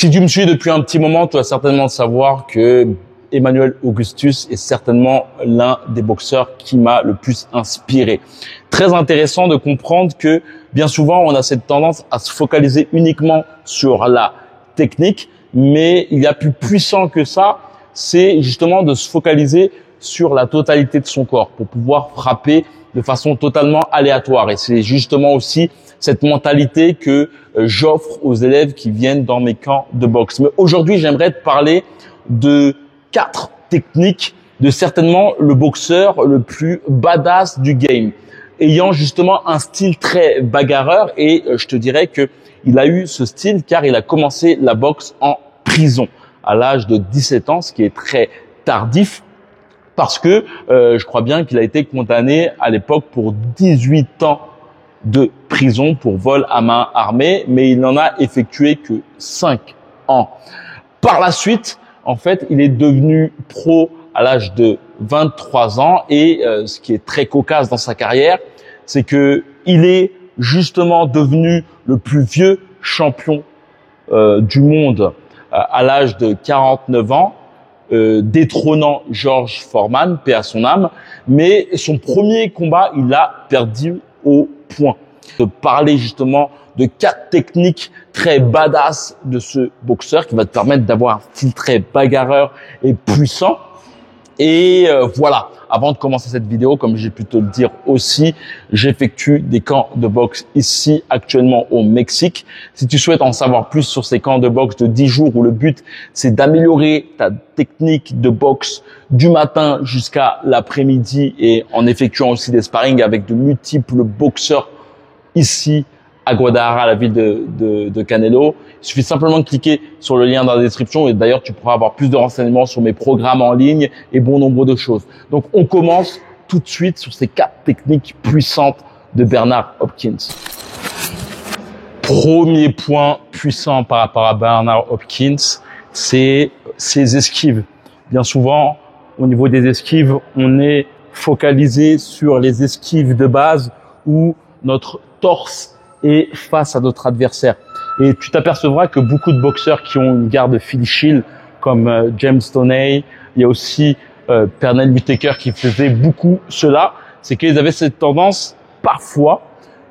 Si tu me suis depuis un petit moment, tu vas certainement savoir que Emmanuel Augustus est certainement l'un des boxeurs qui m'a le plus inspiré. Très intéressant de comprendre que bien souvent, on a cette tendance à se focaliser uniquement sur la technique, mais il y a plus puissant que ça, c'est justement de se focaliser sur la totalité de son corps pour pouvoir frapper de façon totalement aléatoire. Et c'est justement aussi cette mentalité que j'offre aux élèves qui viennent dans mes camps de boxe. Mais aujourd'hui, j'aimerais te parler de 4 techniques de certainement le boxeur le plus badass du game, ayant justement un style très bagarreur. Et je te dirais que il a eu ce style car il a commencé la boxe en prison à l'âge de 17 ans, ce qui est très tardif parce que je crois bien qu'il a été condamné à l'époque pour 18 ans de prison pour vol à main armée, mais il n'en a effectué que 5 ans. Par la suite, en fait, il est devenu pro à l'âge de 23 ans et ce qui est très cocasse dans sa carrière, c'est que il est justement devenu le plus vieux champion du monde à l'âge de 49 ans, détrônant George Foreman, paix à son âme, mais son premier combat, il l'a perdu au point. De parler justement de 4 techniques très badass de ce boxeur qui va te permettre d'avoir un style très bagarreur et puissant. Et voilà, avant de commencer cette vidéo, comme j'ai pu te le dire aussi, j'effectue des camps de boxe ici actuellement au Mexique. Si tu souhaites en savoir plus sur ces camps de boxe de 10 jours où le but c'est d'améliorer ta technique de boxe du matin jusqu'à l'après-midi et en effectuant aussi des sparring avec de multiples boxeurs ici à Guadalajara, la ville de Canelo. Il suffit simplement de cliquer sur le lien dans la description et d'ailleurs tu pourras avoir plus de renseignements sur mes programmes en ligne et bon nombre de choses. Donc on commence tout de suite sur ces 4 techniques puissantes de Bernard Hopkins. Premier point puissant par rapport à Bernard Hopkins, c'est ses esquives. Bien souvent, au niveau des esquives, on est focalisé sur les esquives de base où notre torse est face à notre adversaire. Et tu t'apercevras que beaucoup de boxeurs qui ont une garde Phil Shield, comme James Toney, il y a aussi Pernell Whitaker qui faisait beaucoup cela, c'est qu'ils avaient cette tendance parfois,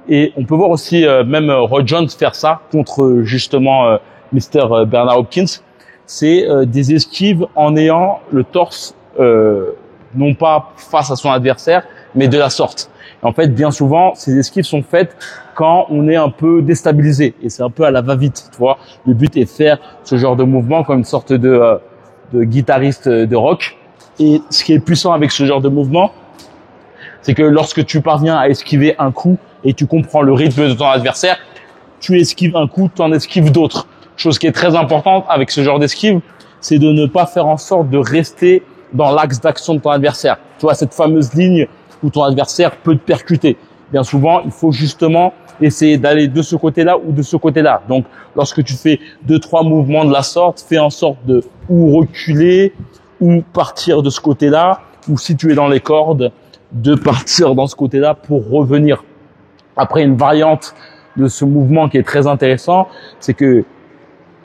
et on peut voir aussi même Roy Jones faire ça contre justement Mr. Bernard Hopkins, c'est des esquives en ayant le torse non pas face à son adversaire, mais de la sorte. En fait, bien souvent, ces esquives sont faites quand on est un peu déstabilisé et c'est un peu à la va-vite, tu vois. Le but est de faire ce genre de mouvement comme une sorte de guitariste de rock. Et ce qui est puissant avec ce genre de mouvement, c'est que lorsque tu parviens à esquiver un coup et tu comprends le rythme de ton adversaire, tu esquives un coup, tu en esquives d'autres. Chose qui est très importante avec ce genre d'esquive, c'est de ne pas faire en sorte de rester dans l'axe d'action de ton adversaire. Tu vois, cette fameuse ligne où ton adversaire peut te percuter. Bien souvent, il faut justement essayer d'aller de ce côté-là ou de ce côté-là. Donc, lorsque tu fais 2-3 mouvements de la sorte, fais en sorte de ou reculer ou partir de ce côté-là, ou si tu es dans les cordes, de partir dans ce côté-là pour revenir. Après, une variante de ce mouvement qui est très intéressant, c'est que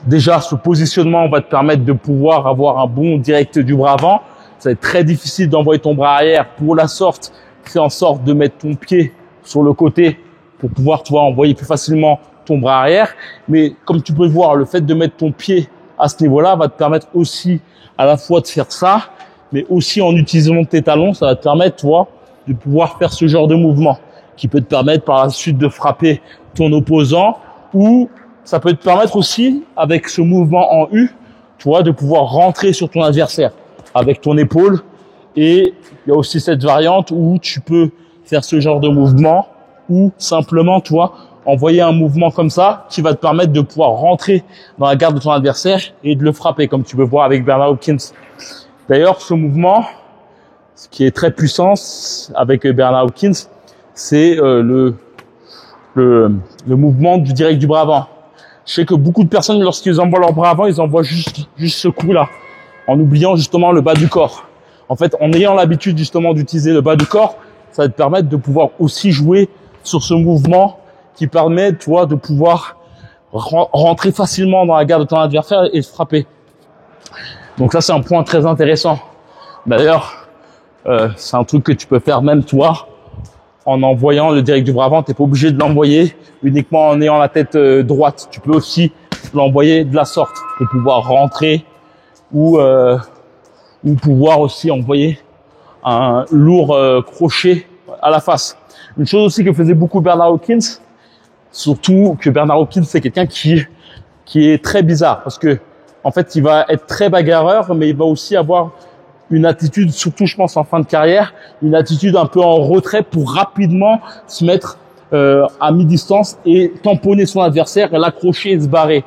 déjà, ce positionnement va te permettre de pouvoir avoir un bond direct du bras avant. Ça va être très difficile d'envoyer ton bras arrière. Pour la sorte, fais en sorte de mettre ton pied sur le côté pour pouvoir, tu vois, envoyer plus facilement ton bras arrière. Mais comme tu peux le voir, le fait de mettre ton pied à ce niveau-là va te permettre aussi à la fois de faire ça, mais aussi en utilisant tes talons, ça va te permettre, tu vois, de pouvoir faire ce genre de mouvement qui peut te permettre par la suite de frapper ton opposant, ou ça peut te permettre aussi, avec ce mouvement en U, tu vois, de pouvoir rentrer sur ton adversaire avec ton épaule. Et il y a aussi cette variante où tu peux faire ce genre de mouvement ou simplement, tu vois, envoyer un mouvement comme ça qui va te permettre de pouvoir rentrer dans la garde de ton adversaire et de le frapper, comme tu peux voir avec Bernard Hopkins. D'ailleurs, ce mouvement, ce qui est très puissant avec Bernard Hopkins, c'est le mouvement du direct du bras avant. Je sais que beaucoup de personnes, lorsqu'ils envoient leur bras avant, ils envoient juste ce coup-là, en oubliant justement le bas du corps. En fait, en ayant l'habitude justement d'utiliser le bas du corps, ça va te permettre de pouvoir aussi jouer sur ce mouvement qui permet, tu vois, de pouvoir rentrer facilement dans la garde de ton adversaire et le frapper. Donc ça, c'est un point très intéressant. D'ailleurs, c'est un truc que tu peux faire même toi, en envoyant le direct du bras avant. T'es pas obligé de l'envoyer uniquement en ayant la tête droite. Tu peux aussi l'envoyer de la sorte pour pouvoir rentrer ou pouvoir aussi envoyer un lourd crochet à la face. Une chose aussi que faisait beaucoup Bernard Hopkins, surtout que Bernard Hopkins, c'est quelqu'un qui est très bizarre parce que en fait, il va être très bagarreur, mais il va aussi avoir une attitude, surtout je pense en fin de carrière, une attitude un peu en retrait pour rapidement se mettre à mi-distance et tamponner son adversaire et l'accrocher et se barrer.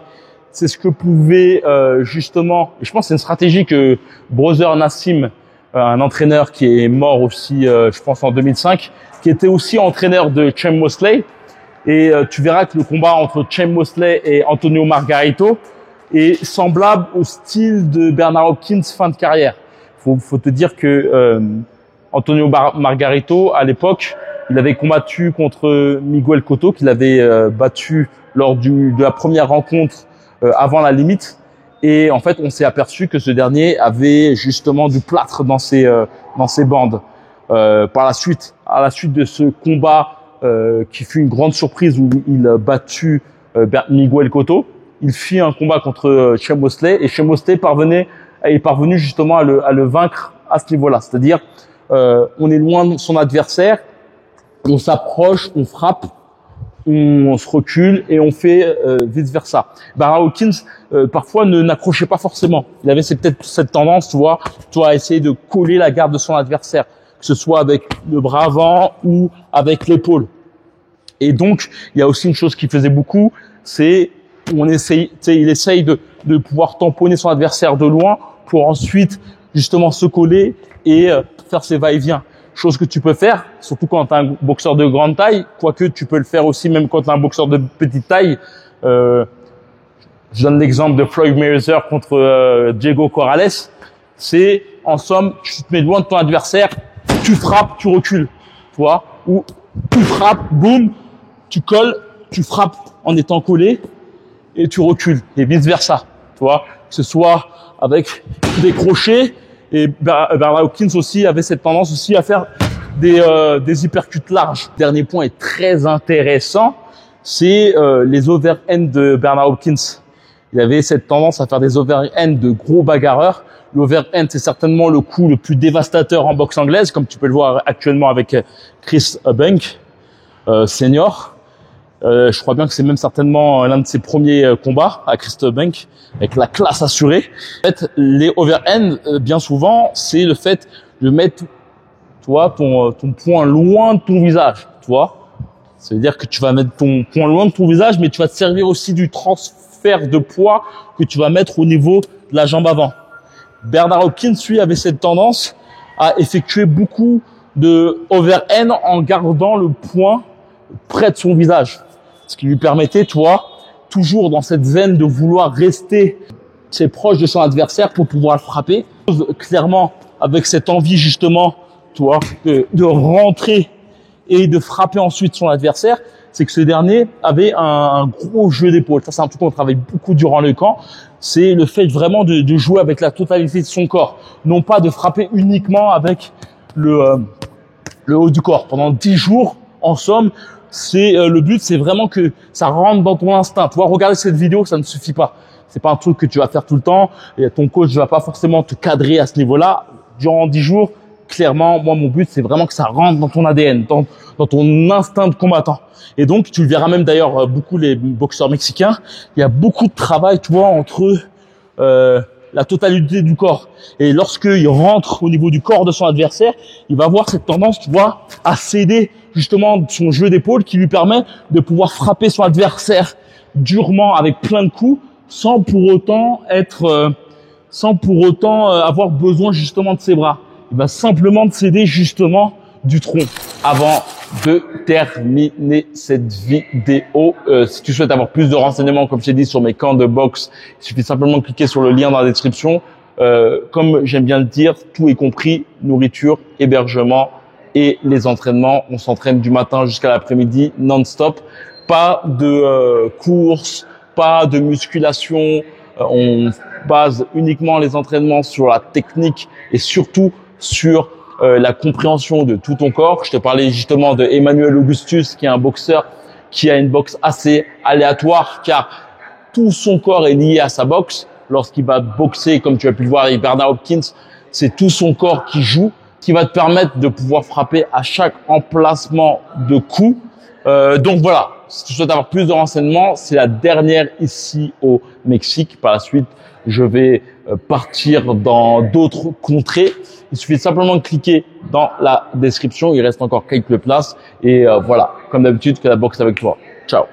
C'est ce que pouvait justement, et je pense que c'est une stratégie que Brother Nassim, un entraîneur qui est mort aussi, je pense en 2005, qui était aussi entraîneur de Cem Mosley. Et tu verras que le combat entre Cem Mosley et Antonio Margarito est semblable au style de Bernard Hopkins fin de carrière. Faut te dire que Antonio Margarito, à l'époque, il avait combattu contre Miguel Cotto, qu'il avait battu lors de la première rencontre avant la limite. Et en fait, on s'est aperçu que ce dernier avait justement du plâtre dans ses bandes. Par la suite, à la suite de ce combat qui fut une grande surprise où il a battu Miguel Cotto, il fit un combat contre Cem Mosley et Cem Mosley est parvenu justement à le vaincre à ce niveau-là. C'est-à-dire, on est loin de son adversaire, on s'approche, on frappe, on se recule et on fait vice versa. Bernard Hopkins parfois n'accrochait pas forcément. Il avait peut-être cette tendance, tu vois, à essayer de coller la garde de son adversaire, que ce soit avec le bras avant ou avec l'épaule. Et donc, il y a aussi une chose qu'il faisait beaucoup, c'est il essaye de pouvoir tamponner son adversaire de loin pour ensuite justement se coller et faire ses va-et-vient. Chose que tu peux faire, surtout quand tu es un boxeur de grande taille, quoique tu peux le faire aussi même quand tu es un boxeur de petite taille. Je donne l'exemple de Floyd Mayweather contre Diego Corrales. C'est, en somme, tu te mets loin de ton adversaire, tu frappes, tu recules, tu vois, ou tu frappes, boum, tu colles, tu frappes en étant collé et tu recules, et vice versa, tu vois, que ce soit avec des crochets. Et Bernard Hopkins aussi avait cette tendance aussi à faire des uppercuts larges. Dernier point est très intéressant, c'est les overhands de Bernard Hopkins. Il avait cette tendance à faire des overhands de gros bagarreurs. L'overhand, c'est certainement le coup le plus dévastateur en boxe anglaise, comme tu peux le voir actuellement avec Chris Eubank, senior. Je crois bien que c'est même certainement l'un de ses premiers combats à Chris Eubank, avec la classe assurée. En fait, les overhands, bien souvent, c'est le fait de mettre, tu vois, ton poing loin de ton visage, tu vois. Ça veut dire que tu vas mettre ton poing loin de ton visage, mais tu vas te servir aussi du transfert de poids que tu vas mettre au niveau de la jambe avant. Bernard Hopkins, lui, avait cette tendance à effectuer beaucoup de overhand en gardant le poing près de son visage. Ce qui lui permettait, tu vois, toujours dans cette veine de vouloir rester assez proche de son adversaire pour pouvoir le frapper. Clairement, avec cette envie justement, tu vois, de rentrer et de frapper ensuite son adversaire, c'est que ce dernier avait un gros jeu d'épaule. Ça, c'est un truc qu'on travaille beaucoup durant le camp. C'est le fait vraiment de jouer avec la totalité de son corps. Non pas de frapper uniquement avec le haut du corps. Pendant 10 jours, en somme, le but, c'est vraiment que ça rentre dans ton instinct. Tu vois, regarder cette vidéo, ça ne suffit pas. C'est pas un truc que tu vas faire tout le temps. Et ton coach ne va pas forcément te cadrer à ce niveau-là. Durant 10 jours, clairement, moi, mon but, c'est vraiment que ça rentre dans ton ADN, dans ton instinct de combattant. Et donc, tu le verras même d'ailleurs, beaucoup les boxeurs mexicains, il y a beaucoup de travail, tu vois, entre la totalité du corps. Et lorsqu'il rentre au niveau du corps de son adversaire, il va avoir cette tendance, tu vois, à céder justement son jeu d'épaule qui lui permet de pouvoir frapper son adversaire durement avec plein de coups sans pour autant avoir besoin justement de ses bras. Il va simplement céder justement du tronc. Avant de terminer cette vidéo, si tu souhaites avoir plus de renseignements, comme je t'ai dit, sur mes camps de boxe, il suffit simplement de cliquer sur le lien dans la description. Comme j'aime bien le dire, tout est compris, nourriture, hébergement et les entraînements. On s'entraîne du matin jusqu'à l'après-midi, non-stop. Pas de courses, pas de musculation. On base uniquement les entraînements sur la technique et surtout sur la compréhension de tout ton corps. Je te parlais justement de Emmanuel Augustus, qui est un boxeur qui a une boxe assez aléatoire, car tout son corps est lié à sa boxe. Lorsqu'il va boxer, comme tu as pu le voir avec Bernard Hopkins, c'est tout son corps qui joue, qui va te permettre de pouvoir frapper à chaque emplacement de coup. Donc voilà, si tu souhaites avoir plus de renseignements, c'est la dernière ici au Mexique. Par la suite, je vais partir dans d'autres contrées. Il suffit simplement de cliquer dans la description. Il reste encore quelques places. Et voilà, comme d'habitude, que la boxe avec toi. Ciao.